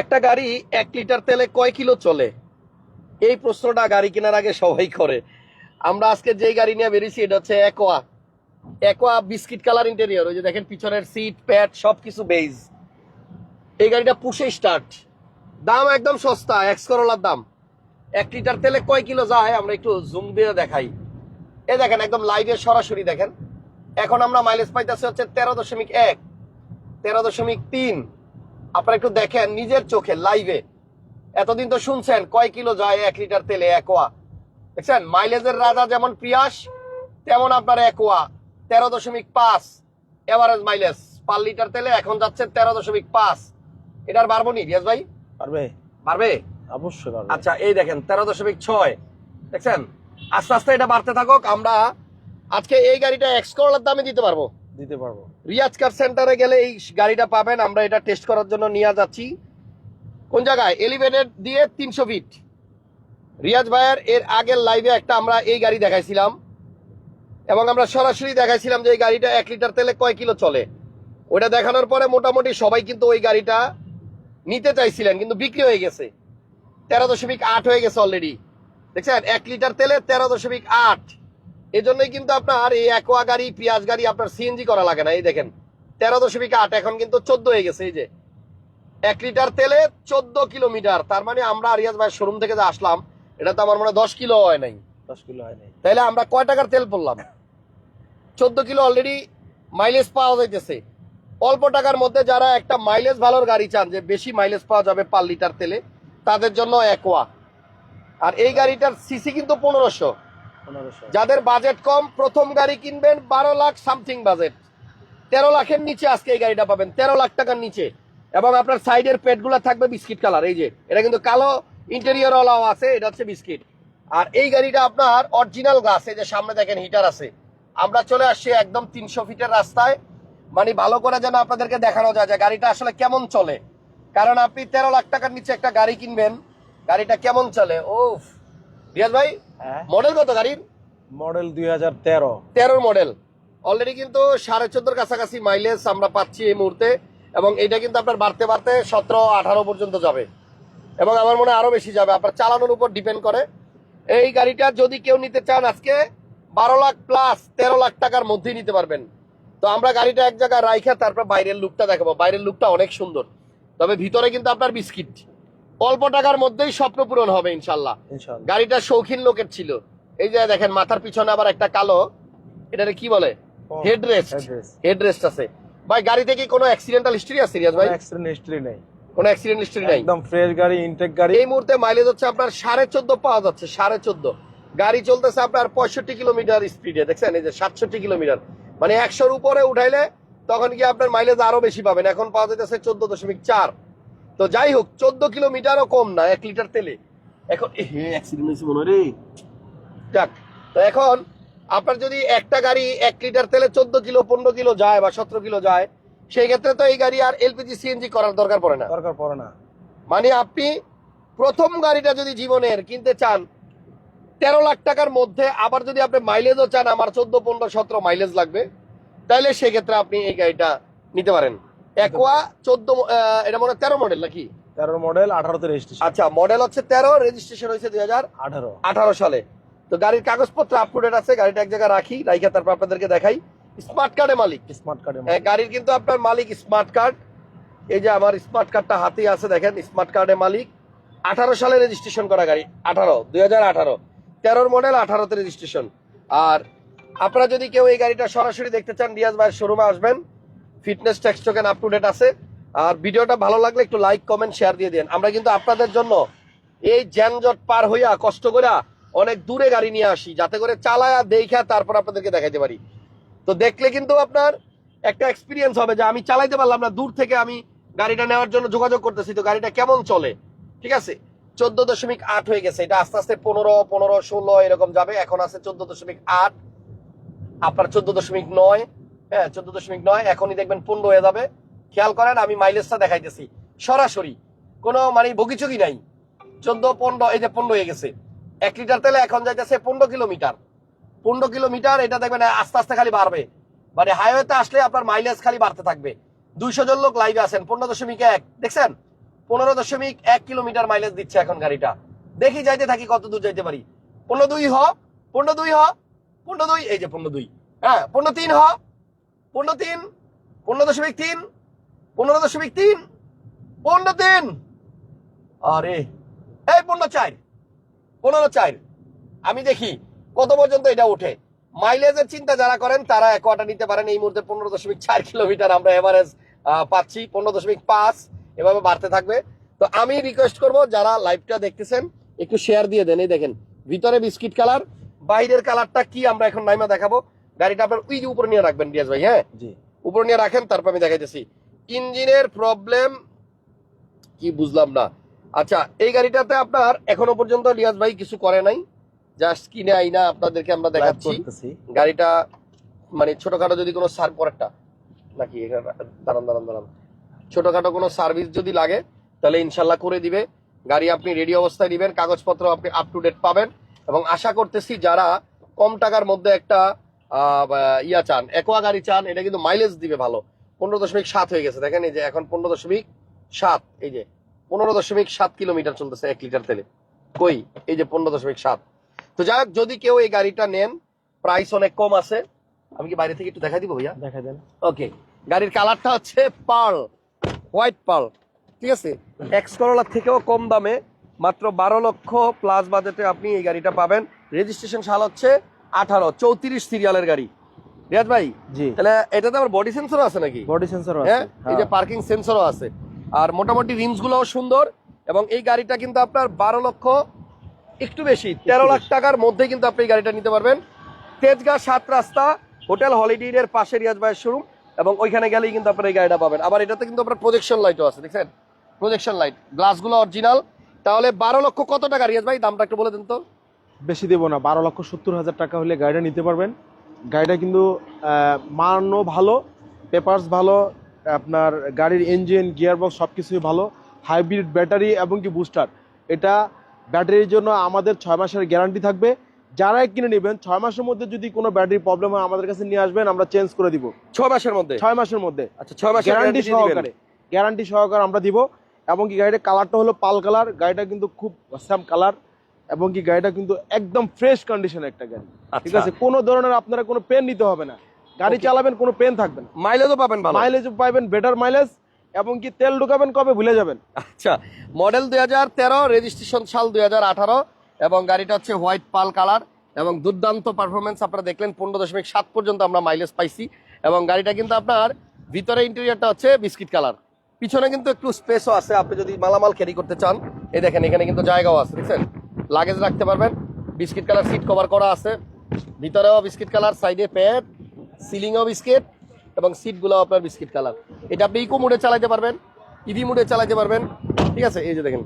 একটা গাড়ি 1 লিটার তেলে কয় কিলো চলে? এই প্রশ্নটা গাড়ি কেনার আগে সবাই করে। আমরা আজকে যেই গাড়ি নিয়ে বেরিয়েছি এটা হচ্ছে aqua. Aqua biscuit colour interior, ওই যে দেখেন পিছনের সিট প্যাড সবকিছু বেজ। এই গাড়িটা পুশে স্টার্ট, দাম একদম সস্তা, এক্স করোলার দাম। 1 লিটার তেলে কয় কিলো যায় আমরা একটু জুম দিয়ে দেখাই। এই দেখেন একদম লাইভে সরাসরি দেখেন। এখন আমরা মাইলেজ পাইতেছি হচ্ছে 13.1, 13.3। আপনারা একটু দেখেন নিজের চোখে লাইভে। এতদিন তো শুনছেন কয় কিলো যায় 1 লিটার তেলে একোয়া। দেখছেন মাইলেজের রাজা যেমন প্রিয়াস, তেমন আপনার aqua 13.5 average mileage per litre তেলে এখন যাচ্ছে 13.5। এটার বাড়বো নি রিয়াজ ভাই? পারবে বাড়বে অবশ্যই পারবে। আচ্ছা এই দেখেন 13.6 দেখছেন। আস্তে আস্তে এটা বাড়তে থাকুক। আমরা আজকে এই গাড়িটা এক্স করোলার দামে দিতে পারবো। রিয়াজ কার সেন্টারে গেলে এই গাড়িটা পাবেন। আমরা এটা টেস্ট করার জন্য নিয়ে যাচ্ছি কোন জায়গায়, এলিভেটেড দিয়ে 300 ফিট। রিয়াজ ভাইয়ের এর আগের লাইভে একটা আমরা এই গাড়ি দেখাইছিলাম এবং আমরা সরাসরি দেখাইছিলাম যে এই গাড়িটা 1 লিটার তেলে কয় কিলো চলে। ওইটা দেখানোর পরে মোটামুটি সবাই কিন্তু ওই গাড়িটা নিতে চাইছিলেন, কিন্তু বিক্রি হয়ে গেছে। 13.8 হয়ে গেছে অলরেডি। দেখছেন 1 লিটার তেলে 13.8। এই জন্যই কিন্তু আপনার এই একোয়া গাড়ি পিয়াজ গাড়ি আপনার সিএনজি করা লাগে না। এই দেখেন 13.8 এখন কিন্তু 14 হয়ে গেছে। এই যে 1 লিটার তেলে 14 কিলোমিটার। তার মানে আমরা রিয়াজ ভাই শোরুম থেকে যে আসলাম এটা তো আমার মনে হয় 10 কিলো হয় নাই। 10 কিলো হয় নাই। তাইলে আমরা কয় টাকার তেল পড়লাম? 14 কিলো অলরেডি মাইলেজ পাওয়া যাইতেছে। অল্প টাকার মধ্যে যারা একটা মাইলেজ ভালোর গাড়ি চান, যে বেশি মাইলেজ পাওয়া যাবে পার লিটার তেলে, তাদের জন্য একোয়া। আর এই গাড়িটার সিসি কিন্তু 1500। যাদের বাজেট কম প্রথম গাড়ি কিনবেন 12 লাখ সামথিং বাজেট, 13 লাখের নিচে আজকে এই গাড়িটা পাবেন, 13 লাখ টাকার নিচে। এবং আপনার সাইডের পেটগুলো থাকবে বিস্কিট কালার। এই যে এটা কিন্তু কালো ইন্টেরিয়র ওয়ালাও আছে, এটা হচ্ছে বিস্কিট। আর এই গাড়িটা আপনার অরিজিনাল গ্লাস। এই যে সামনে দেখেন হিটার আছে। আমরা চলে আসছি একদম 300 ফিটের রাস্তায়, মানে ভালো করে যেন আপনাদেরকে দেখানো যায় যে গাড়িটা আসলে কেমন চলে। কারণ আপনি 13 লাখ টাকার নিচে একটা গাড়ি কিনবেন, গাড়িটা কেমন চলে। ওফ রিয়াজ ভাই, মডেল কত গাড়ির? মডেল 2013। 13 মডেল। অলরেডি কিন্তু 14.5 কাছাকাছি মাইলেজ আমরা পাচ্ছি এই মুহূর্তে। এবং এটা কিন্তু আপনার বাড়তে বাড়তে 17-18 পর্যন্ত যাবে এবং আমার মনে হয় আরো বেশি যাবে। আপনার চালানোর উপর ডিপেন্ড করে। এই গাড়িটা যদি কেউ নিতে চান আজকে 12 লাখ প্লাস 13 লাখ টাকার মধ্যেই নিতে পারবেন। তো আমরা গাড়িটা এক জায়গায় রাইখা তারপর বাইরের লুকটা দেখাবো। বাইরের লুকটা অনেক সুন্দর, তবে ভিতরে কিন্তু আপনার বিস্কিট। অল্প টাকার মধ্যেই স্বপ্ন পূরণ হবে ইনশাল্লাহ। গাড়িটা শৌখিন লোকের ছিল। এই যে দেখেন মাথার পিছনে আবার একটা কালো, এটারে কি বলে, হেডরেস্ট আছে। ভাই গাড়িতে কি কোনো অ্যাক্সিডেন্টাল হিস্ট্রি আছে রিয়াজ ভাই? অ্যাক্সিডেন্ট হিস্ট্রি নেই, কোনো অ্যাক্সিডেন্ট হিস্ট্রি নাই, একদম ফ্রেশ গাড়ি, ইনটেক গাড়ি। এই মুহূর্তে মাইলেজ হচ্ছে আপনার 14.5 পাওয়া যাচ্ছে। 14.5 গাড়ি চলতেছে আপনার 65 কিলোমিটার স্পিডে। দেখছেন এই যে 67 কিলোমিটার, মানে 100-র উপরে উঠাইলে তখন কি আপনার মাইলেজ আরো বেশি পাবেন। এখন পাওয়া যাইতেছে 14.4। তো যাই হোক 14 কিলোমিটারও কম না 1 লিটার তেলে। এখন অ্যাক্সিডেন্ট হয়েছে মনে রে। যাক, তো এখন আপনার যদি একটা গাড়ি 1 লিটার তেলে 14 কিলো 15 কিলো যায় বা 17 কিলো যায়, সেই ক্ষেত্রে তো এই গাড়ি আর এলপিজি সিএনজি করার দরকার পড়ে না। মানে আপনি প্রথম গাড়িটা যদি জীবনের কিনতে চান 13 লাখ টাকার মধ্যে, আবার যদি আপনি মাইলেজও চান আমার 14, 15, 17 মাইলেজ লাগবে, তাহলে সেক্ষেত্রে আপনি এই গাড়িটা নিতে পারেন। একোয়া 14, এটা মনে হয় 13 মডেল নাকি? 13 মডেল, 18তে রেজিস্ট্রেশন। আচ্ছা মডেল হচ্ছে 13, রেজিস্ট্রেশন হয়েছে 2018 সালে। তো গাড়ির কাগজপত্র আপ টু ডেট আছে। গাড়িটা এক জায়গায় রাখি, রাইখা তারপর আপনাদেরকে দেখাই। স্মার্ট কার্ডে মালিক, গাড়ির কিন্তু আপনার মালিক স্মার্ট কার্ড। এই যে আমার স্মার্ট কার্ডটা হাতেই আছে, দেখেন স্মার্ট কার্ডে মালিক। 18 সালে রেজিস্ট্রেশন করা গাড়ি, 2018 13 মডেল, 18তে রেজিস্ট্রেশন। আর আপনারা যদি কেউ এই গাড়িটা সরাসরি দেখতে চান রিয়াজ ভাইয়ের শোরুমে আসবেন। Fitness tax token up to date আছে। আর ভিডিওটা ভালো লাগলে একটু লাইক কমেন্ট শেয়ার দিয়ে দেন। আমরা কিন্তু আপনাদের জন্য এই যানজট পার হইয়া কষ্ট করে অনেক দূরে গাড়ি নিয়ে আসি, যাতে করে চালায়া দেখা তারপর আপনাদেরকে দেখাইতে পারি। তো দেখলে কিন্তু আপনার একটা এক্সপিরিয়েন্স হবে যে আমি চালাইতে পারলাম না, দূর থেকে আমি গাড়িটা নেওয়ার জন্য যোগাযোগ করতেছি, তো গাড়িটা কেমন চলে। ঠিক আছে, 14.8 হয়ে গেছে। এটা আস্তে আস্তে 15, 16 এরকম যাবে। এখন আছে 14.8, আপনার 14.9। হ্যাঁ 14.9, এখনই দেখবেন 15 হয়ে যাবে। খেয়াল করেন আমি মাইলেজটা দেখাইতেছি সরাসরি, কোনো মানে বগিচগি নাই। 14, 15, এই যে 15 হয়ে গেছে। 1 লিটার তেলে এখন যাইতেছে 15 কিলোমিটার। 15 কিলোমিটার, এটা দেখবেন আস্তে আস্তে খালি বাড়বে। মানে হাইওয়েতে আসলে আপনার মাইলেজ খালি বাড়তে থাকবে। 200 জন লোক লাইভে আছেন, 15.1 দেখছেন 15.1 কিলোমিটার মাইলেজ দিচ্ছে এখন গাড়িটা। দেখি যাইতে থাকি কত দূর যাইতে পারি। 15.2 হ, 15.2 হ, 15.2, এই যে 15.2, হ্যাঁ 15.3 হ, 15.3, 15.3, 15.3, 15.3, আরে এই 15.4, 15.4। আমি দেখি কত পর্যন্ত এটা ওঠে। মাইলেজের চিন্তা যারা করেন তারা একোয়াটা নিতে পারেন। এই মুহূর্তে 15.4 কিলোমিটার আমরা এভারেজ পাচ্ছি, 15.5 এভাবে বাড়তে থাকবে। তো আমি রিকোয়েস্ট করব যারা লাইভটা দেখতেছেন একটু শেয়ার দিয়ে দেন। এই দেখেন ভিতরে বিস্কিট কালার, বাইরের কালারটা কি আমরা এখন নাইমা দেখাবো। গাড়িটা আপনার ওই যে উপরে নিয়ে রাখবেন রিয়াজ ভাই, হ্যাঁ জি উপরে নিয়ে রাখেন, তারপর আমি দেখাইতেছি। ইঞ্জিনের প্রবলেম কি বুঝলাম না। আচ্ছা এই গাড়িটাতে আপনার এখনো পর্যন্ত রিয়াজ ভাই কিছু করে নাই, জাস্ট কিনে আইনা আপনাদেরকে আমরা দেখাচ্ছি। গাড়িটা মানে ছোটখাটো যদি কোনো সার পরেরটা নাকি দাঁড়ান দাঁড়ান দাঁড়ান, ছোটখাটো কোনো সার্ভিস যদি লাগে তাহলে ইনশাল্লাহ করে দিবে। গাড়ি আপনি রেডি অবস্থায় দিবেন, কাগজপত্র আপনি আপ টু ডেট পাবেন। এবং আশা করতেছি যারা কম টাকার মধ্যে একটা ইয়া চান, একোয়া গাড়ি চান, এটা কিন্তু মাইলেজ দিবে ভালো। 15.7 হয়ে গেছে দেখেন, এই যে এখন 15.7, এই যে 15.7 কিলোমিটার চলতেছে 1 লিটার তেলে। কই এই যে 15.7। তো যাই হোক, যদি কেউ এই গাড়িটা নেন প্রাইস অনেক কম আছে। আমি কি বাইরে থেকে একটু দেখা দিব ভাইয়া? দেখা দেন। ওকে, গাড়ির কালারটা হচ্ছে পার্ল, হোয়াইট পার্ল, ঠিক আছে। এক্স করোলার থেকেও কম দামে মাত্র 12 লক্ষ প্লাস বাজেটে আপনি এই গাড়িটা পাবেন। রেজিস্ট্রেশন সাল হচ্ছে 18, 34 সিরিয়ালের গাড়ি। রিয়াজ ভাই জি, তাহলে এটাতে আবার বডি সেন্সরও আছে নাকি? বডি সেন্সর আছে, হ্যাঁ, এই যে পার্কিং সেন্সরও আছে। আর মোটামুটি রিমস গুলোও সুন্দর। এবং এই গাড়িটা কিন্তু আপনার 12 লক্ষ একটু বেশি 13 লাখ টাকার মধ্যে কিন্তু আপনি এই গাড়িটা নিতে পারবেন। তেজগাঁ 7 রাস্তা হোটেল হলিডে ইনের পাশে রিয়াজ ভাইয়ের শোরুম, এবং ওইখানে গেলেই কিন্তু আপনার এই গাড়িটা পাবেন। আবার এটাতে কিন্তু আপনার প্রজেকশন লাইটও আছে, দেখছেন প্রজেকশন লাইট, গ্লাসগুলো অরিজিনাল। তাহলে 12 লক্ষ কত টাকা রিয়াজ ভাই? দামটা একটু বলে দেন তো। বেশি দেবো না, 12,70,000 টাকা হলে গাড়িটা নিতে পারবেন। গাড়িটা কিন্তু মানও ভালো, পেপারস ভালো, আপনার গাড়ির ইঞ্জিন গিয়ারবক্স সব কিছুই ভালো, হাইব্রিড ব্যাটারি এবং কি বুস্টার। এটা ব্যাটারির জন্য আমাদের 6 মাসের গ্যারান্টি থাকবে। যারাই কিনে নেবেন 6 মাসের মধ্যে যদি কোনো ব্যাটারি প্রবলেম হয় আমাদের কাছে নিয়ে আসবেন, আমরা চেঞ্জ করে দিব 6 মাসের মধ্যে। 6 মাসের মধ্যে, আচ্ছা 6 মাসের গ্যারান্টি সহকারে, গ্যারান্টি সহকারে আমরা দিব। এবং কি গাড়িটার কালারটা হলো পাল কালার, গাড়িটা কিন্তু খুব অসাম কালার। এবং কি গাড়িটা কিন্তু একদম ফ্রেশ কন্ডিশনের একটা গাড়ি, ঠিক আছে। কোনো ধরনের আপনারা কোনো পেন নিতে হবে না, গাড়ি চালাবেন কোনো পেন থাকবে না, মাইলেজও পাবেন ভালো, মাইলেজ পাবেন বেটার মাইলেজ। এবং কি তেল ঢুকাবেন কবে ভুলে যাবেন। আচ্ছা মডেল 2013, রেজিস্ট্রেশন সাল 2018, এবং গাড়িটা হচ্ছে হোয়াইট পাল কালার এবং দুর্দান্ত পারফরমেন্স। আপনারা দেখলেন 15.7 পর্যন্ত আমরা মাইলেজ পাইছি। এবং গাড়িটা কিন্তু আপনার ভিতরে ইন্টেরিয়রটা হচ্ছে বিস্কিট কালার, পিছনে কিন্তু একটু স্পেসও আছে। আপনি যদি মালামাল ক্যারি করতে চান, এই দেখেন এখানে কিন্তু জায়গাও আছে, দেখছেন লাগেজ রাখতে পারবেন। বিস্কিট কালার সিট কভার করা আছে, ভিতরেও বিস্কিট কালার, সাইডে প্যাড, সিলিংও বিস্কিট, এবং সিটগুলো আপনার বিস্কিট কালার। এটা আপনি ইকো মোডে চালাতে পারবেন, ইভি মোডে চালাতে পারবেন, ঠিক আছে। এই যে দেখেন,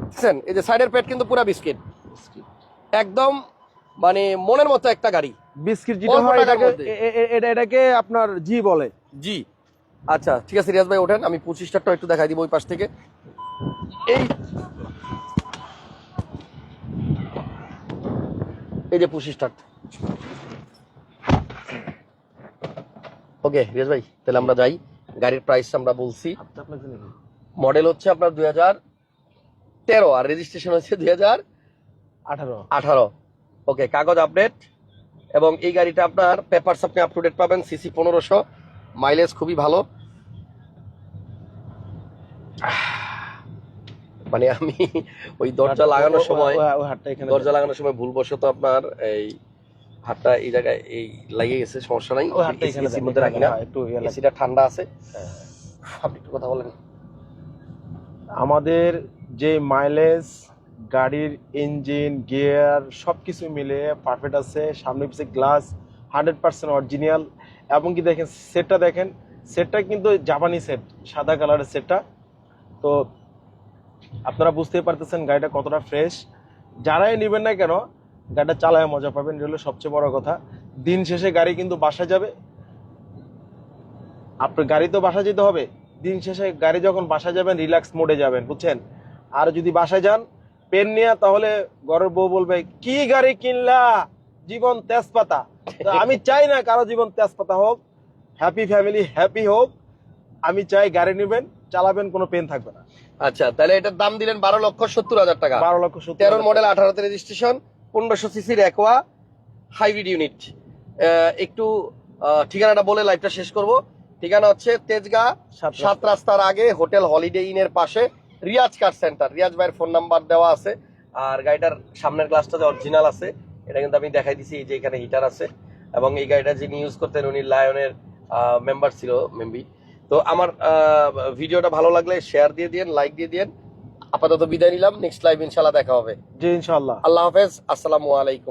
দেখছেন এই যে সাইডের প্যাড কিন্তু পুরো বিস্কিট, একদম মানে মনের মতো একটা গাড়ি। বিস্কিট যেটা হয় এটাকে আপনার জি বলে। জি আচ্ছা ঠিক আছে রিয়াজ ভাই ওঠেন, আমি 25টারটা একটু দেখাই দিব ওই পাশ থেকে। এই যে 25টার। ওকে রিয়াজ ভাই তাহলে আমরা যাই। গাড়ির প্রাইস আমরা বলছি, মডেল হচ্ছে আপনার 2013 আর রেজিস্ট্রেশন হচ্ছে 2018। ওকে, কাগজ আপডেট, এবং এই গাড়িটা আপনার পেপারস আপনি আপ টু ডেট পাবেন। সিসি 1500, মাইলেজ খুবই ভালো। মানে আমি ওই দরজা লাগানোর সময় ভুলবশত আপনার এই হাতটা এই জায়গায় এই লাগিয়ে গেছে, সমস্যা নাই, এসির মধ্যে রাখি না, এসিটা ঠান্ডা আছে। আপনি একটু কথা বলেন। আমাদের যে মাইলেজ, গাড়ির ইঞ্জিন গিয়ার সবকিছু মিলে পারফেক্ট আছে। সামনে পিছে গ্লাস 100% অরিজিনাল। এবং কি দেখেন সেটটা, দেখেন সেটটা কিন্তু জাপানি সেট, সাদা কালারের সেটটা। তো আপনারা বুঝতেই পারতেছেন গাড়িটা কতটা ফ্রেশ। যারাই নেবেন না কেন গাড়িটা চালায় মজা পাবেন, এটা হলো সবচেয়ে বড় কথা। দিন শেষে গাড়ি কিন্তু বাসায় যাবে, আপনার গাড়ি তো বাসায় যেতে হবে, দিন শেষে গাড়ি যখন বাসায় যাবেন রিল্যাক্স মোডে যাবেন, বুঝছেন। আর যদি বাসায় যান পেন নিয়ে, তাহলে ঘরের বউ বলবে কি গাড়ি কিনলা, জীবন তেজপাতা। তো আমি চাই না কারো জীবন তেজপাতা হোক, হ্যাপি ফ্যামিলি হ্যাপি হোক। আমি চাই গাড়ি নেবেন, চালাবেন, কোনো পেন থাকবে না। আচ্ছা, তাহলে এটার দাম দিলেন 12,70,000 টাকা। 12,70,000 13 মডেল, 18তে রেজিস্ট্রেশন, 1500 সিসির অ্যাকোয়া হাইব্রিড ইউনিট। একটু ঠিকানাটা বলে লাইভটা শেষ করব। ঠিকানা হচ্ছে তেজগাঁ 7 রাস্তার আগে হোটেল হলিডে ইনের পাশে, রিয়াজ কার সেন্টার। রিয়াজ ভাইয়ের ফোন নাম্বার দেওয়া আছে। আর গাড়িটার সামনের গ্লাসটা যে অরিজিনাল আছে, এটা কিন্তু আমি দেখাই দিছি, এই যে এখানে হিটার আছে। এবং এই গাড়িটা যিনি ইউজ করতেন উনি লায়নের মেম্বার ছিল, মেম্বি। তো আমার ভিডিওটা ভালো লাগলে শেয়ার দিয়ে দিন, লাইক দিয়ে দিন। আপাতত বিদায় নিলাম, নেক্সট লাইভ ইনশাল্লাহ দেখা হবে। জি ইনশাআল্লাহ। আল্লাহ হাফেজ, আসসালামু আলাইকুম।